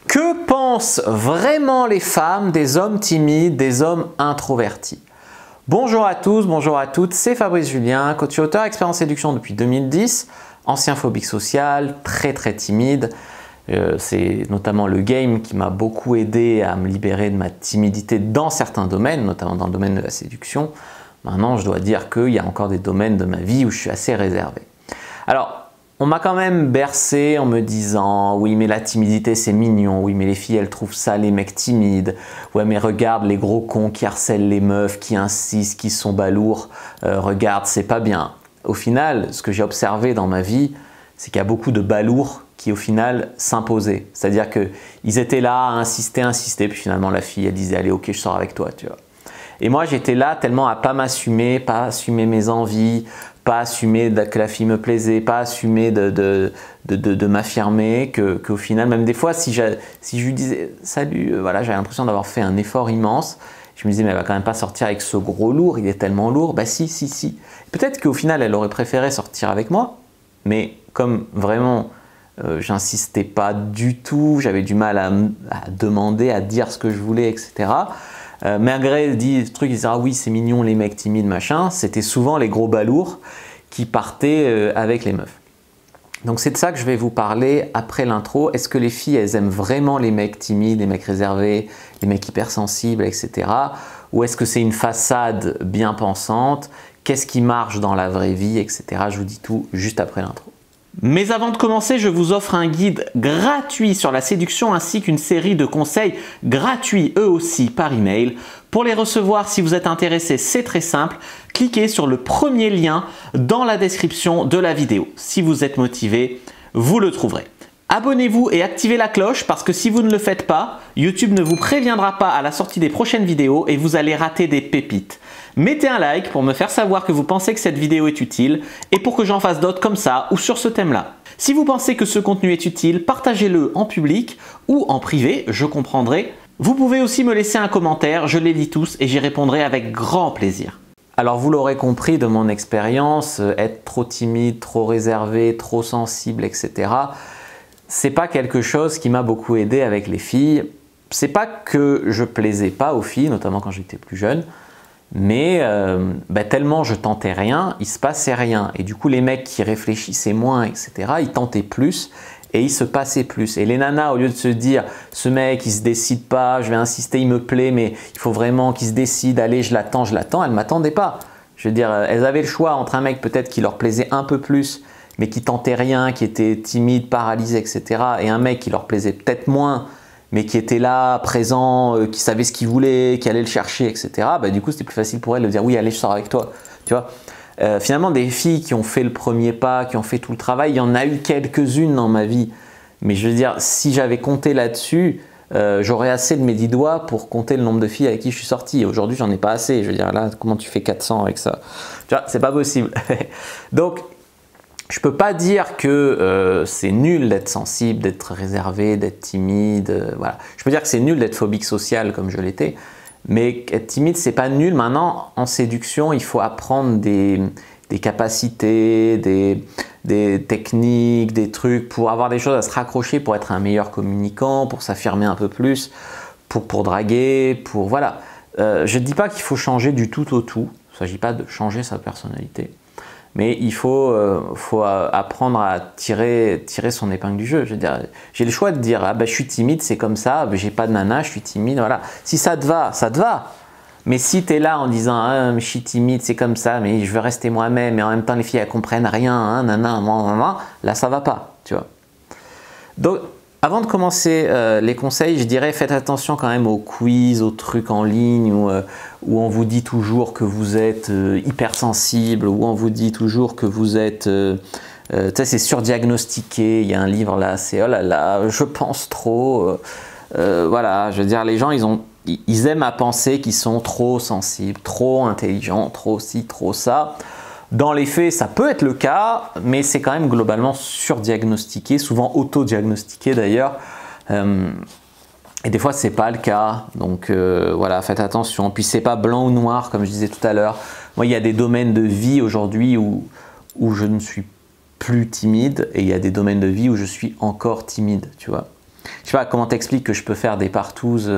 Que pensent vraiment les femmes des hommes timides, des hommes introvertis? Bonjour à tous, bonjour à toutes, c'est Fabrice Julien, coach et auteur, expert en séduction depuis 2010, ancien phobique social, très timide. C'est notamment le game qui m'a beaucoup aidé à me libérer de ma timidité dans certains domaines, notamment dans le domaine de la séduction. Maintenant, je dois dire qu'il y a encore des domaines de ma vie où je suis assez réservé. Alors, on m'a quand même bercé en me disant « Oui, mais la timidité, c'est mignon. Oui, mais les filles, elles trouvent ça, les mecs timides. Ouais, mais regarde les gros cons qui harcèlent les meufs, qui insistent, qui sont balourds. Regarde, c'est pas bien. » Au final, ce que j'ai observé dans ma vie, c'est qu'il y a beaucoup de balourds qui, au final, s'imposaient. C'est-à-dire qu'ils étaient là à insister, puis finalement, la fille, elle disait « Allez, ok, je sors avec toi. » tu vois. Et moi, j'étais là tellement à pas m'assumer, pas assumer mes envies, pas assumer que la fille me plaisait, pas assumer de m'affirmer, qu'au final, même des fois, si je lui disais « Salut », voilà, j'avais l'impression d'avoir fait un effort immense. Je me disais « Mais elle va quand même pas sortir avec ce gros lourd, il est tellement lourd. » Bah si. Peut-être qu'au final, elle aurait préféré sortir avec moi, mais comme vraiment, j'insistais pas du tout, j'avais du mal à demander, à dire ce que je voulais, etc. Malgré des trucs, ils disaient « Ah oui, c'est mignon les mecs timides, machin », c'était souvent les gros balourds qui partaient avec les meufs. Donc c'est de ça que je vais vous parler après l'intro. Est-ce que les filles, elles aiment vraiment les mecs timides, les mecs réservés, les mecs hypersensibles, etc. Ou est-ce que c'est une façade bien pensante? Qu'est-ce qui marche dans la vraie vie, etc. Je vous dis tout juste après l'intro. Mais avant de commencer, je vous offre un guide gratuit sur la séduction ainsi qu'une série de conseils gratuits eux aussi par email. Pour les recevoir, si vous êtes intéressé, c'est très simple. Cliquez sur le premier lien dans la description de la vidéo. Si vous êtes motivé, vous le trouverez. Abonnez-vous et activez la cloche parce que si vous ne le faites pas, YouTube ne vous préviendra pas à la sortie des prochaines vidéos et vous allez rater des pépites. Mettez un like pour me faire savoir que vous pensez que cette vidéo est utile et pour que j'en fasse d'autres comme ça ou sur ce thème-là. Si vous pensez que ce contenu est utile, partagez-le en public ou en privé, je comprendrai. Vous pouvez aussi me laisser un commentaire, je les lis tous et j'y répondrai avec grand plaisir. Alors vous l'aurez compris de mon expérience, être trop timide, trop réservé, trop sensible, etc. C'est pas quelque chose qui m'a beaucoup aidé avec les filles. C'est pas que je plaisais pas aux filles, notamment quand j'étais plus jeune, mais tellement je tentais rien, il se passait rien. Et du coup, les mecs qui réfléchissaient moins, etc., ils tentaient plus et il se passait plus. Et les nanas, au lieu de se dire « ce mec, il se décide pas, je vais insister, il me plaît, mais il faut vraiment qu'il se décide, allez, je l'attends », elles ne m'attendaient pas. Je veux dire, elles avaient le choix entre un mec peut-être qui leur plaisait un peu plus, mais qui tentait rien, qui était timide, paralysé, etc. et un mec qui leur plaisait peut-être moins, mais qui était là, présent, qui savait ce qu'il voulait, qui allait le chercher, etc. Du coup, c'était plus facile pour elle de dire « oui, allez, je sors avec toi ». Tu vois, finalement, des filles qui ont fait le premier pas, qui ont fait tout le travail, il y en a eu quelques-unes dans ma vie. Mais je veux dire, si j'avais compté là-dessus, j'aurais assez de mes 10 doigts pour compter le nombre de filles avec qui je suis sorti. Aujourd'hui, j'en ai pas assez. Je veux dire, là, comment tu fais 400 avec ça? Tu vois, c'est pas possible. Donc, je peux pas dire que c'est nul d'être sensible, d'être réservé, d'être timide. Voilà. Je peux dire que c'est nul d'être phobique social comme je l'étais, mais être timide, c'est pas nul. Maintenant, en séduction, il faut apprendre des capacités, des techniques, des trucs pour avoir des choses à se raccrocher, pour être un meilleur communicant, pour s'affirmer un peu plus, pour draguer, pour voilà. Je ne dis pas qu'il faut changer du tout au tout. Il ne s'agit pas de changer sa personnalité. Mais il faut apprendre à tirer son épingle du jeu. Je veux dire, j'ai le choix de dire ah ben, je suis timide, c'est comme ça, ben, j'ai pas de nana, je suis timide, voilà. Si ça te va, ça te va. Mais si tu es là en disant ah, je suis timide, c'est comme ça, mais je veux rester moi-même, mais en même temps les filles elles comprennent rien, hein, nana, là ça va pas, tu vois. Donc avant de commencer les conseils, je dirais faites attention quand même aux quiz, aux trucs en ligne où on vous dit toujours que vous êtes hypersensible, où on vous dit toujours que vous êtes, tu sais, c'est surdiagnostiqué. Il y a un livre là, c'est oh là là, je pense trop. Voilà, je veux dire, les gens ils aiment à penser qu'ils sont trop sensibles, trop intelligents, trop ci, trop ça. Dans les faits, ça peut être le cas, mais c'est quand même globalement surdiagnostiqué, souvent auto-diagnostiqué d'ailleurs. Et des fois, c'est pas le cas. Donc voilà, faites attention. Puis c'est pas blanc ou noir, comme je disais tout à l'heure. Moi, il y a des domaines de vie aujourd'hui où je ne suis plus timide, et il y a des domaines de vie où je suis encore timide, tu vois. Je sais pas comment t'expliques que je peux faire des partouzes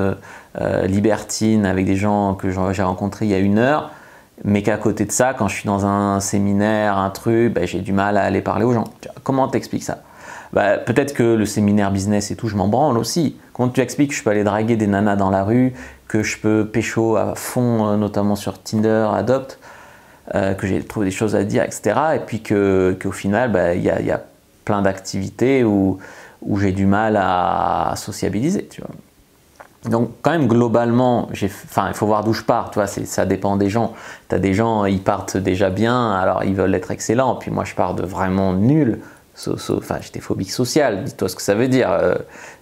libertines avec des gens que j'ai rencontrés il y a 1 heure, mais qu'à côté de ça, quand je suis dans un séminaire, un truc, ben, j'ai du mal à aller parler aux gens. Comment t'expliques ça? Ben, peut-être que le séminaire business et tout, je m'en branle aussi. Comment tu expliques que je peux aller draguer des nanas dans la rue, que je peux pécho à fond, notamment sur Tinder, Adopt, que j'ai trouvé des choses à dire, etc. Et puis qu'au final, ben, y a plein d'activités où j'ai du mal à sociabiliser, tu vois. Donc quand même globalement, il faut voir d'où je pars, tu vois, ça dépend des gens. Tu as des gens, ils partent déjà bien, alors ils veulent être excellents, puis moi je pars de vraiment nul, j'étais phobique social, dis-toi ce que ça veut dire.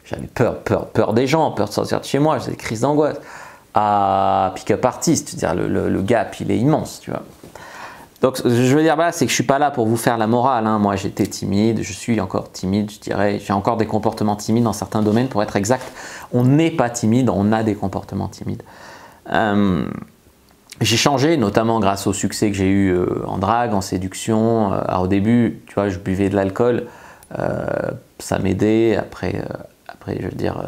J'avais peur des gens, peur de sortir de chez moi, j'avais des crises d'angoisse. À pick-up artist, tu veux dire, le gap il est immense, tu vois. Donc je veux dire, bah, c'est que je ne suis pas là pour vous faire la morale, hein. Moi j'étais timide, je suis encore timide, je dirais, j'ai encore des comportements timides dans certains domaines pour être exact. On n'est pas timide, on a des comportements timides. J'ai changé, notamment grâce au succès que j'ai eu en drague, en séduction. Alors au début, tu vois, je buvais de l'alcool, ça m'aidait, après je veux dire,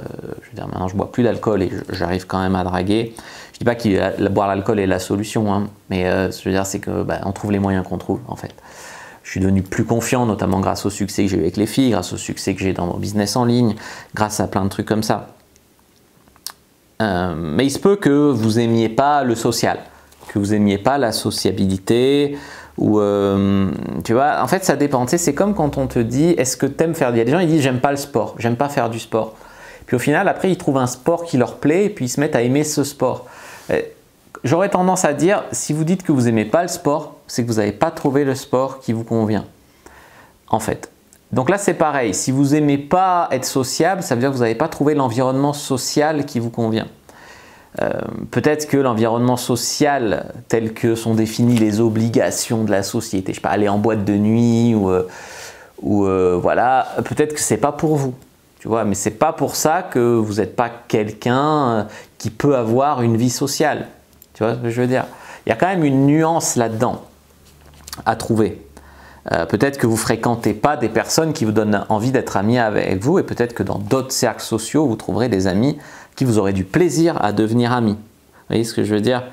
maintenant je bois plus d'alcool et j'arrive quand même à draguer. Je dis pas que boire l'alcool est la solution, hein, mais ce que je veux dire, c'est que bah, on trouve les moyens qu'on trouve, en fait. Je suis devenu plus confiant, notamment grâce au succès que j'ai eu avec les filles, grâce au succès que j'ai dans mon business en ligne, grâce à plein de trucs comme ça. Mais il se peut que vous aimiez pas le social, que vous aimiez pas la sociabilité, ou tu vois, en fait ça dépend. Tu sais, c'est comme quand on te dit, est-ce que tu aimes faire... Il y a des gens qui disent, j'aime pas le sport, j'aime pas faire du sport. Puis au final, après, ils trouvent un sport qui leur plaît et puis ils se mettent à aimer ce sport. J'aurais tendance à dire, si vous dites que vous n'aimez pas le sport, c'est que vous n'avez pas trouvé le sport qui vous convient, en fait. Donc là, c'est pareil. Si vous n'aimez pas être sociable, ça veut dire que vous n'avez pas trouvé l'environnement social qui vous convient. Peut-être que l'environnement social, tel que sont définies les obligations de la société, je sais pas, aller en boîte de nuit ou voilà, peut-être que c'est pas pour vous. Tu vois, mais c'est pas pour ça que vous n'êtes pas quelqu'un qui peut avoir une vie sociale. Tu vois ce que je veux dire? Il y a quand même une nuance là-dedans à trouver. Peut-être que vous ne fréquentez pas des personnes qui vous donnent envie d'être amis avec vous et peut-être que dans d'autres cercles sociaux, vous trouverez des amis qui vous auraient du plaisir à devenir amis. Vous voyez ce que je veux dire?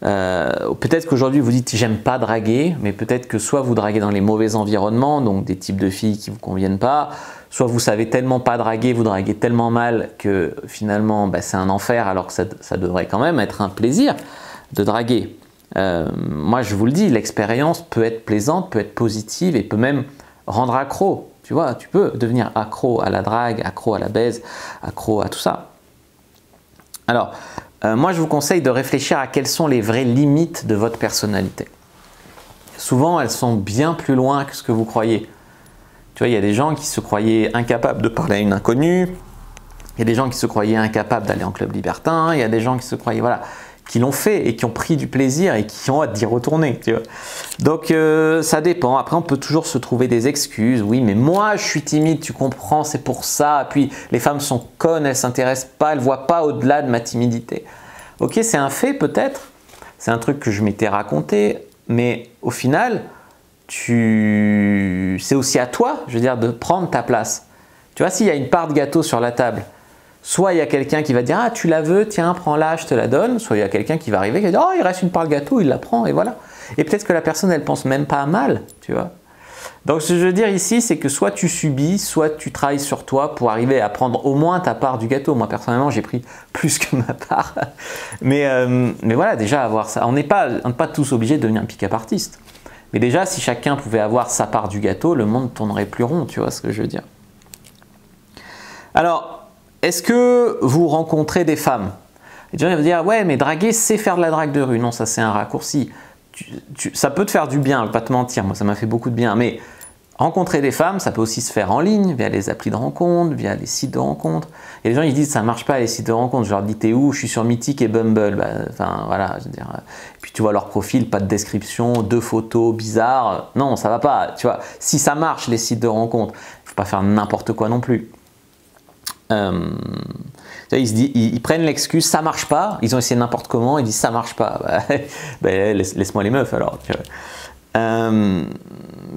Peut-être qu'aujourd'hui vous dites j'aime pas draguer, mais peut-être que soit vous draguez dans les mauvais environnements, donc des types de filles qui ne vous conviennent pas, soit vous savez tellement pas draguer, vous draguez tellement mal que finalement bah, c'est un enfer alors que ça devrait quand même être un plaisir de draguer. Moi je vous le dis, l'expérience peut être plaisante, peut être positive et peut même rendre accro. Tu vois, tu peux devenir accro à la drague, accro à la baise, accro à tout ça. Alors, moi je vous conseille de réfléchir à quelles sont les vraies limites de votre personnalité. Souvent elles sont bien plus loin que ce que vous croyez. Tu vois, il y a des gens qui se croyaient incapables de parler à une inconnue, il y a des gens qui se croyaient incapables d'aller en club libertin, il y a des gens qui se croyaient, voilà, qui l'ont fait et qui ont pris du plaisir et qui ont hâte d'y retourner, tu vois. Donc ça dépend. Après on peut toujours se trouver des excuses. Oui, mais moi je suis timide, tu comprends, c'est pour ça. Puis les femmes sont connes, elles s'intéressent pas, elles voient pas au-delà de ma timidité. Ok, c'est un fait peut-être, c'est un truc que je m'étais raconté, mais au final, c'est aussi à toi, je veux dire, de prendre ta place. Tu vois, s'il y a une part de gâteau sur la table, soit il y a quelqu'un qui va dire « Ah, tu la veux, tiens, prends-la, je te la donne », soit il y a quelqu'un qui va arriver et qui va dire « Oh, il reste une part de gâteau, il la prend, et voilà ». Et peut-être que la personne, elle pense même pas à mal, tu vois. Donc ce que je veux dire ici, c'est que soit tu subis, soit tu travailles sur toi pour arriver à prendre au moins ta part du gâteau. Moi, personnellement, j'ai pris plus que ma part. Mais voilà, déjà avoir ça. On n'est pas tous obligés de devenir un pick-up artiste. Mais déjà, si chacun pouvait avoir sa part du gâteau, le monde tournerait plus rond, tu vois ce que je veux dire. Alors, est-ce que vous rencontrez des femmes? Les gens vont dire, ouais, mais draguer, c'est faire de la drague de rue. Non, ça c'est un raccourci. Ça peut te faire du bien, je ne vais pas te mentir, moi ça m'a fait beaucoup de bien. Mais rencontrer des femmes, ça peut aussi se faire en ligne, via les applis de rencontre, via les sites de rencontre. Et les gens ils disent, ça ne marche pas les sites de rencontre. Je leur dis, t'es où? Je suis sur Mythique et Bumble. Bah, enfin voilà, je veux dire. Puis tu vois leur profil, pas de description, 2 photos bizarres. Non, ça va pas. Tu vois, si ça marche les sites de rencontre, il ne faut pas faire n'importe quoi non plus. Ils prennent l'excuse, ça marche pas, ils ont essayé n'importe comment, ils disent ça marche pas. Laisse-moi les meufs alors. Tu vois.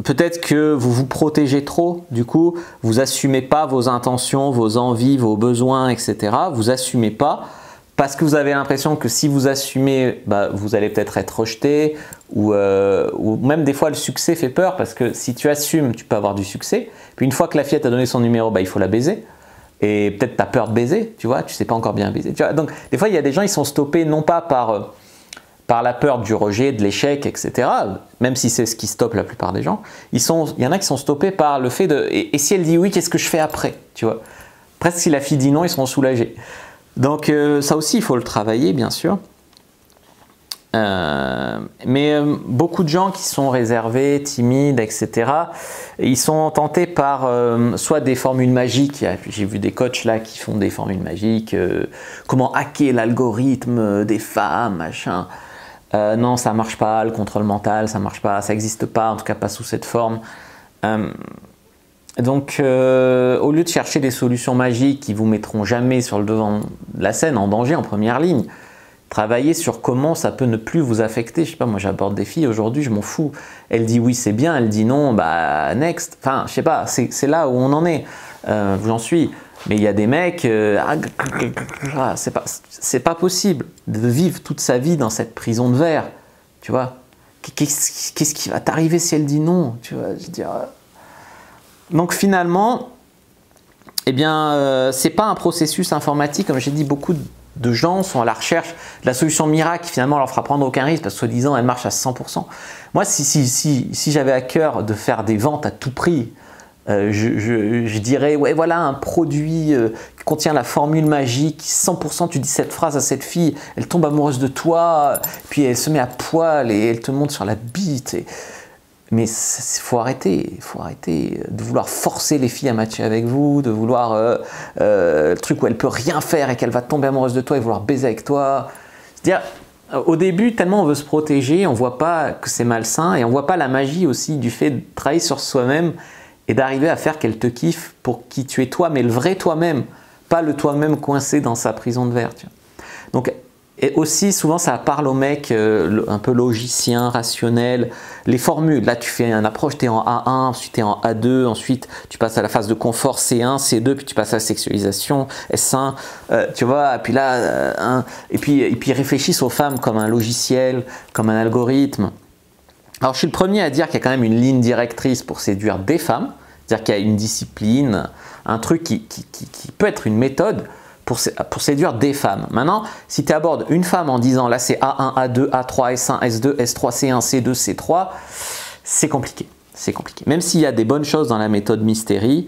peut-être que vous vous protégez trop, du coup, vous assumez pas vos intentions, vos envies, vos besoins, etc. Vous assumez pas parce que vous avez l'impression que si vous assumez, bah, vous allez peut-être être rejeté ou même des fois le succès fait peur parce que si tu assumes, tu peux avoir du succès. Puis une fois que la fille t'a donné son numéro, bah, il faut la baiser. Et peut-être tu as peur de baiser, tu vois, tu sais pas encore bien baiser. Tu vois. Donc des fois, il y a des gens, ils sont stoppés non pas par la peur du rejet, de l'échec, etc. Même si c'est ce qui stoppe la plupart des gens. Il y en a qui sont stoppés par le fait de... Et si elle dit oui, qu'est-ce que je fais après, tu vois. Presque si la fille dit non, ils seront soulagés. Donc ça aussi, il faut le travailler, bien sûr. Beaucoup de gens qui sont réservés, timides, etc., ils sont tentés par soit des formules magiques. J'ai vu des coachs là qui font des formules magiques. Comment hacker l'algorithme des femmes, machin. Non, ça marche pas, le contrôle mental, ça marche pas, ça n'existe pas, en tout cas pas sous cette forme. Donc, au lieu de chercher des solutions magiques qui vous mettront jamais sur le devant de la scène, en danger, en première ligne, travaillez sur comment ça peut ne plus vous affecter. Je sais pas, moi j'aborde des filles aujourd'hui, je m'en fous. Elle dit oui, c'est bien, elle dit non, bah next. Enfin, je sais pas, c'est là où on en est. J'en suis. Mais il y a des mecs, c'est pas possible de vivre toute sa vie dans cette prison de verre. Tu vois, qu'est-ce qui va t'arriver si elle dit non, tu vois, je veux dire. Donc finalement, eh bien, c'est pas un processus informatique, comme j'ai dit, beaucoup de gens sont à la recherche de la solution miracle qui finalement leur fera prendre aucun risque parce que soi-disant elle marche à 100%. Moi, si j'avais à cœur de faire des ventes à tout prix, je dirais, ouais, voilà un produit qui contient la formule magique, 100%, tu dis cette phrase à cette fille, elle tombe amoureuse de toi, puis elle se met à poil et elle te monte sur la bite. Mais il faut arrêter de vouloir forcer les filles à matcher avec vous, de vouloir le truc où elle peut rien faire et qu'elle va tomber amoureuse de toi et vouloir baiser avec toi. C'est-à-dire, au début, tellement on veut se protéger, on ne voit pas que c'est malsain et on ne voit pas la magie aussi du fait de travailler sur soi-même et d'arriver à faire qu'elle te kiffe pour qui tu es toi, mais le vrai toi-même, pas le toi-même coincé dans sa prison de verre. Tu vois. Donc, et aussi, souvent, ça parle aux mecs un peu logiciens, rationnels. Les formules, là, tu fais une approche, tu es en A1, ensuite tu es en A2, ensuite tu passes à la phase de confort C1, C2, puis tu passes à la sexualisation, S1, tu vois, puis là, et puis ils réfléchissent aux femmes comme un logiciel, comme un algorithme. Alors, je suis le premier à dire qu'il y a quand même une ligne directrice pour séduire des femmes, c'est-à-dire qu'il y a une discipline, un truc qui peut être une méthode, pour séduire des femmes. Maintenant, si tu abordes une femme en disant là c'est A1, A2, A3, S1, S2, S3, C1, C2, C3, c'est compliqué. C'est compliqué. Même s'il y a des bonnes choses dans la méthode Mystery,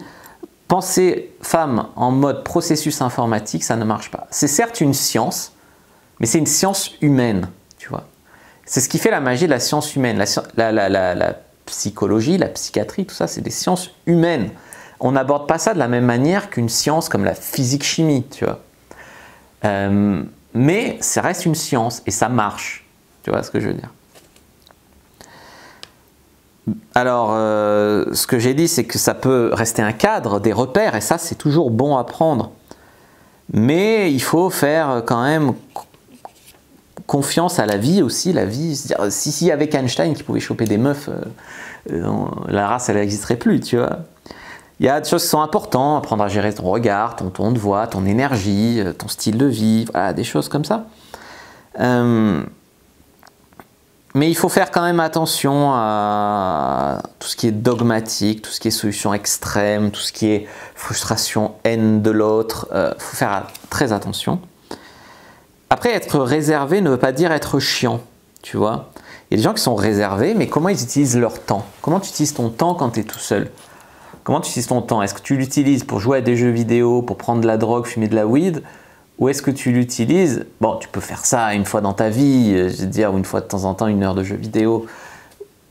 penser femme en mode processus informatique, ça ne marche pas. C'est certes une science, mais c'est une science humaine, tu vois. C'est ce qui fait la magie de la science humaine. La psychologie, la psychiatrie, tout ça, c'est des sciences humaines. On n'aborde pas ça de la même manière qu'une science comme la physique-chimie, tu vois. Mais ça reste une science et ça marche. Tu vois ce que je veux dire? Alors, ce que j'ai dit, c'est que ça peut rester un cadre, des repères, et ça, c'est toujours bon à prendre. Mais il faut faire quand même confiance à la vie aussi. La vie, c'est-à-dire, si avec Einstein qui pouvait choper des meufs, la race, elle n'existerait plus, tu vois. Il y a des choses qui sont importantes, apprendre à gérer ton regard, ton ton de voix, ton énergie, ton style de vie, voilà, des choses comme ça. Mais il faut faire quand même attention à tout ce qui est dogmatique, tout ce qui est solution extrême, tout ce qui est frustration, haine de l'autre. Il faut faire très attention. Après, être réservé ne veut pas dire être chiant, tu vois. Il y a des gens qui sont réservés, mais comment ils utilisent leur temps? Comment tu utilises ton temps quand tu es tout seul? Comment tu utilises ton temps? Est-ce que tu l'utilises pour jouer à des jeux vidéo, pour prendre de la drogue, fumer de la weed? Ou est-ce que tu l'utilises, bon, tu peux faire ça une fois dans ta vie, je veux dire, ou une fois de temps en temps, 1 heure de jeu vidéo,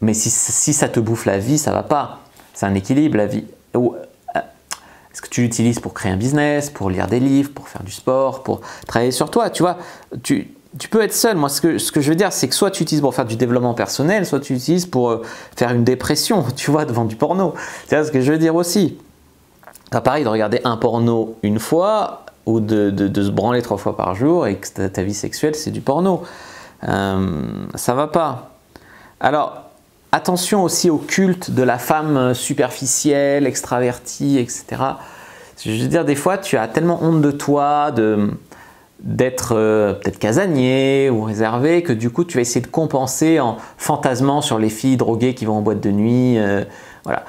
mais si ça te bouffe la vie, ça va pas. C'est un équilibre, la vie. Est-ce que tu l'utilises pour créer un business, pour lire des livres, pour faire du sport, pour travailler sur toi, tu vois? Tu peux être seul. Moi, ce que je veux dire, c'est que soit tu utilises pour faire du développement personnel, soit tu utilises pour faire une dépression, tu vois, devant du porno. C'est ce que je veux dire aussi. Pas pareil de regarder un porno une fois ou de se branler 3 fois par jour et que ta vie sexuelle, c'est du porno. Ça va pas. Alors, attention aussi au culte de la femme superficielle, extravertie, etc. Je veux dire, des fois, tu as tellement honte de toi, d'être peut-être casanier ou réservé, que du coup, tu vas essayer de compenser en fantasmant sur les filles droguées qui vont en boîte de nuit. Voilà.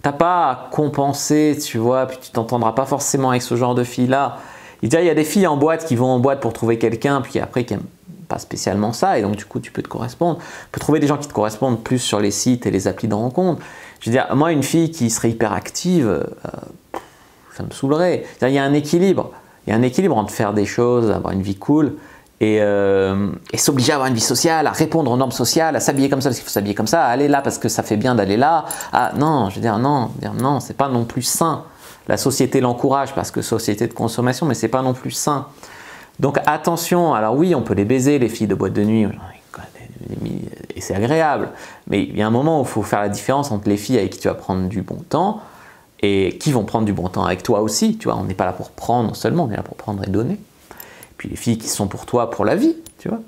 T'as pas à compenser, tu vois, puis tu t'entendras pas forcément avec ce genre de filles-là. Il y a des filles en boîte qui vont en boîte pour trouver quelqu'un, puis après qui n'aiment pas spécialement ça, et donc du coup tu peux te correspondre. Tu peux trouver des gens qui te correspondent plus sur les sites et les applis de rencontre. Je veux dire, moi une fille qui serait hyper active, ça me saoulerait. Il y a un équilibre. Il y a un équilibre entre faire des choses, avoir une vie cool, et s'obliger à avoir une vie sociale, à répondre aux normes sociales, à s'habiller comme ça parce qu'il faut s'habiller comme ça, à aller là parce que ça fait bien d'aller là. Ah non, je veux dire non, c'est pas non plus sain. La société l'encourage parce que société de consommation, mais c'est pas non plus sain. Donc attention, alors oui, on peut les baiser, les filles de boîte de nuit, et c'est agréable, mais il y a un moment où il faut faire la différence entre les filles avec qui tu vas prendre du bon temps et qui vont prendre du bon temps avec toi aussi. Tu vois, on n'est pas là pour prendre seulement, on est là pour prendre et donner. Puis les filles qui sont pour toi pour la vie, tu vois.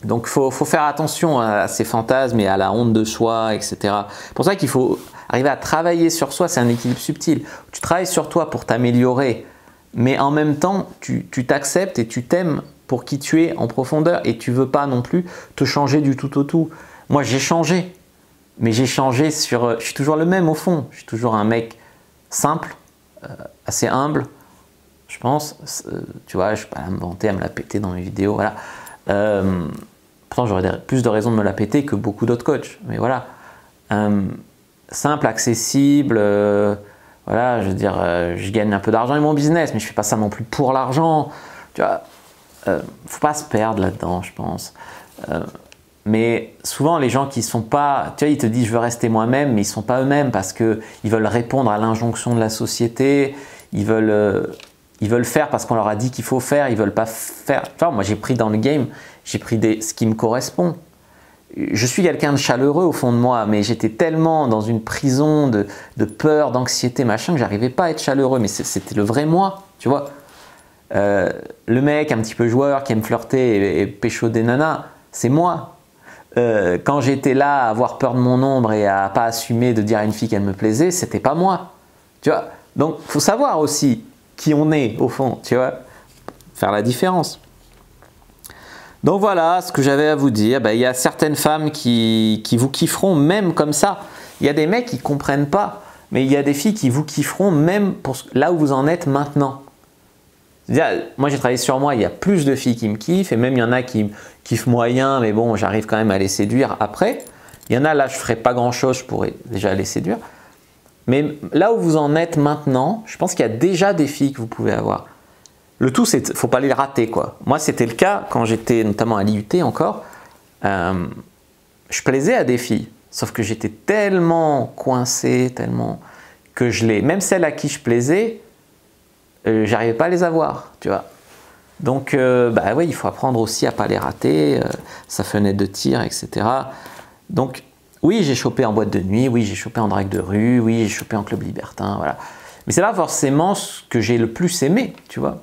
Donc il faut faire attention à ces fantasmes et à la honte de soi, etc. C'est pour ça qu'il faut arriver à travailler sur soi, c'est un équilibre subtil. Tu travailles sur toi pour t'améliorer, mais en même temps, tu t'acceptes et tu t'aimes pour qui tu es en profondeur et tu ne veux pas non plus te changer du tout au tout. Moi j'ai changé, mais j'ai changé sur... Je suis toujours le même au fond, je suis toujours un mec simple, assez humble, je pense, tu vois, je ne vais pas me vanter, à me la péter dans mes vidéos, voilà. Pourtant, j'aurais plus de raisons de me la péter que beaucoup d'autres coachs, mais voilà. Simple, accessible, voilà, je veux dire, je gagne un peu d'argent avec mon business, mais je ne fais pas ça non plus pour l'argent, tu vois. Faut pas se perdre là-dedans, je pense. Mais souvent, les gens qui sont pas, tu vois, ils te disent je veux rester moi-même, mais ils sont pas eux-mêmes parce qu'ils veulent répondre à l'injonction de la société, ils veulent faire parce qu'on leur a dit qu'il faut faire, ils veulent pas faire. Enfin, moi, j'ai pris dans le game, j'ai pris ce qui me correspond. Je suis quelqu'un de chaleureux au fond de moi, mais j'étais tellement dans une prison de peur, d'anxiété, machin, que j'arrivais pas à être chaleureux. Mais c'était le vrai moi, tu vois. Le mec un petit peu joueur qui aime flirter et pécho des nanas, c'est moi. Quand j'étais là à avoir peur de mon ombre et à pas assumer de dire à une fille qu'elle me plaisait, c'était pas moi. Tu vois. Donc, faut savoir aussi qui on est au fond, tu vois, faire la différence. Donc voilà ce que j'avais à vous dire. Il y a certaines femmes qui vous kifferont même comme ça. Il y a des mecs qui ne comprennent pas, mais il y a des filles qui vous kifferont même pour là où vous en êtes maintenant. Moi j'ai travaillé sur moi, il y a plus de filles qui me kiffent, et même il y en a qui me kiffent moyen, mais bon, j'arrive quand même à les séduire après. Il y en a là, je ne ferai pas grand chose, je pourrais déjà les séduire. Mais là où vous en êtes maintenant, je pense qu'il y a déjà des filles que vous pouvez avoir. Le tout, c'est faut pas les rater, quoi. Moi, c'était le cas quand j'étais notamment à l'IUT encore. Je plaisais à des filles, sauf que j'étais tellement coincé, tellement que même celles à qui je plaisais, j'arrivais pas à les avoir, tu vois. Donc, oui, il faut apprendre aussi à pas les rater, sa fenêtre de tir, etc. Donc, oui, j'ai chopé en boîte de nuit, oui, j'ai chopé en drague de rue, oui, j'ai chopé en club libertin, voilà. Mais c'est pas forcément ce que j'ai le plus aimé, tu vois.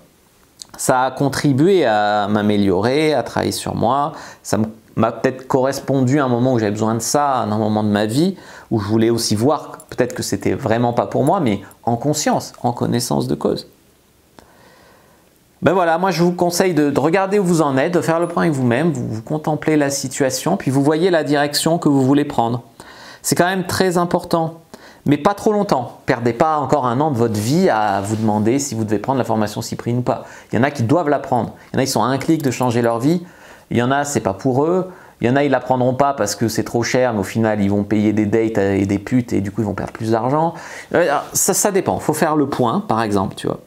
Ça a contribué à m'améliorer, à travailler sur moi. Ça m'a peut-être correspondu à un moment où j'avais besoin de ça, à un moment de ma vie, où je voulais aussi voir peut-être que c'était vraiment pas pour moi, mais en conscience, en connaissance de cause. Ben voilà, moi je vous conseille de regarder où vous en êtes, de faire le point avec vous-même, vous contemplez la situation, puis vous voyez la direction que vous voulez prendre. C'est quand même très important. Mais pas trop longtemps. Perdez pas encore un an de votre vie à vous demander si vous devez prendre la formation Cyprine ou pas. Il y en a qui doivent la prendre. Il y en a qui sont à un clic de changer leur vie. Il y en a, c'est pas pour eux. Il y en a, ils la prendront pas parce que c'est trop cher, mais au final, ils vont payer des dates et des putes et du coup, ils vont perdre plus d'argent. Ça dépend. Il faut faire le point, par exemple, tu vois.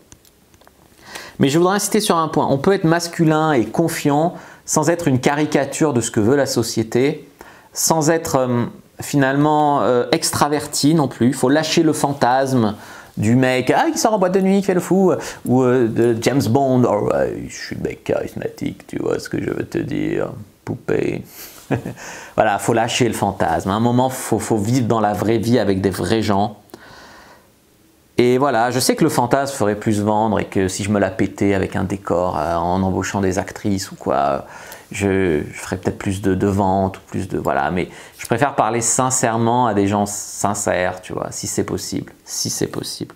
Mais je voudrais insister sur un point. On peut être masculin et confiant sans être une caricature de ce que veut la société, sans être... finalement extraverti non plus. Il faut lâcher le fantasme du mec qui sort en boîte de nuit, qui fait le fou, ou de James Bond. Oh, je suis le mec charismatique, tu vois ce que je veux te dire, poupée. Voilà, faut lâcher le fantasme. À un moment, faut vivre dans la vraie vie avec des vrais gens. Et voilà, je sais que le fantasme ferait plus vendre et que si je me la pétais avec un décor en embauchant des actrices ou quoi, je ferai peut-être plus de ventes ou plus de voilà, mais je préfère parler sincèrement à des gens sincères, tu vois, si c'est possible, si c'est possible.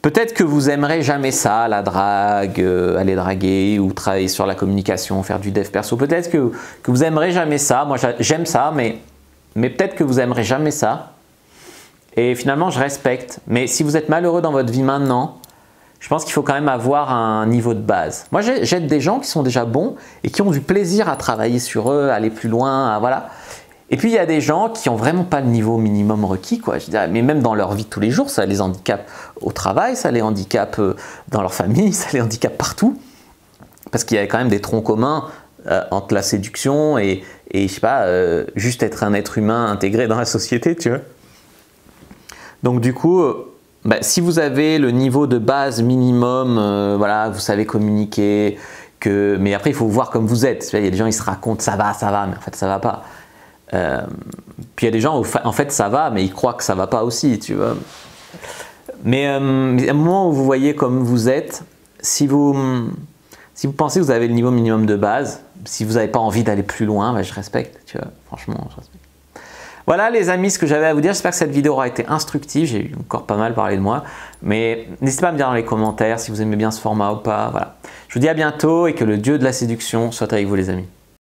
Peut-être que vous aimerez jamais ça, la drague, aller draguer ou travailler sur la communication, faire du dev perso. Peut-être que vous aimerez jamais ça. Moi, j'aime ça, mais peut-être que vous aimerez jamais ça. Et finalement, je respecte. Mais si vous êtes malheureux dans votre vie maintenant, je pense qu'il faut quand même avoir un niveau de base. Moi, j'aide des gens qui sont déjà bons et qui ont du plaisir à travailler sur eux, à aller plus loin, voilà. Et puis, il y a des gens qui n'ont vraiment pas le niveau minimum requis, quoi. Je dirais, mais même dans leur vie de tous les jours, ça les handicape au travail, ça les handicape dans leur famille, ça les handicape partout. Parce qu'il y a quand même des troncs communs entre la séduction et je sais pas, juste être un être humain intégré dans la société, tu vois. Donc, du coup, si vous avez le niveau de base minimum, voilà, vous savez communiquer, mais après, il faut voir comme vous êtes. Il y a des gens, ils se racontent, ça va, mais en fait, ça va pas. Puis il y a des gens où en fait ça va, mais ils croient que ça va pas aussi, tu vois. Mais à un moment où vous voyez comme vous êtes, si vous pensez que vous avez le niveau minimum de base, si vous n'avez pas envie d'aller plus loin, je respecte, tu vois, franchement, je respecte. Voilà les amis, ce que j'avais à vous dire. J'espère que cette vidéo aura été instructive. J'ai encore pas mal parlé de moi, mais n'hésitez pas à me dire dans les commentaires si vous aimez bien ce format ou pas. Voilà. Je vous dis à bientôt et que le dieu de la séduction soit avec vous les amis.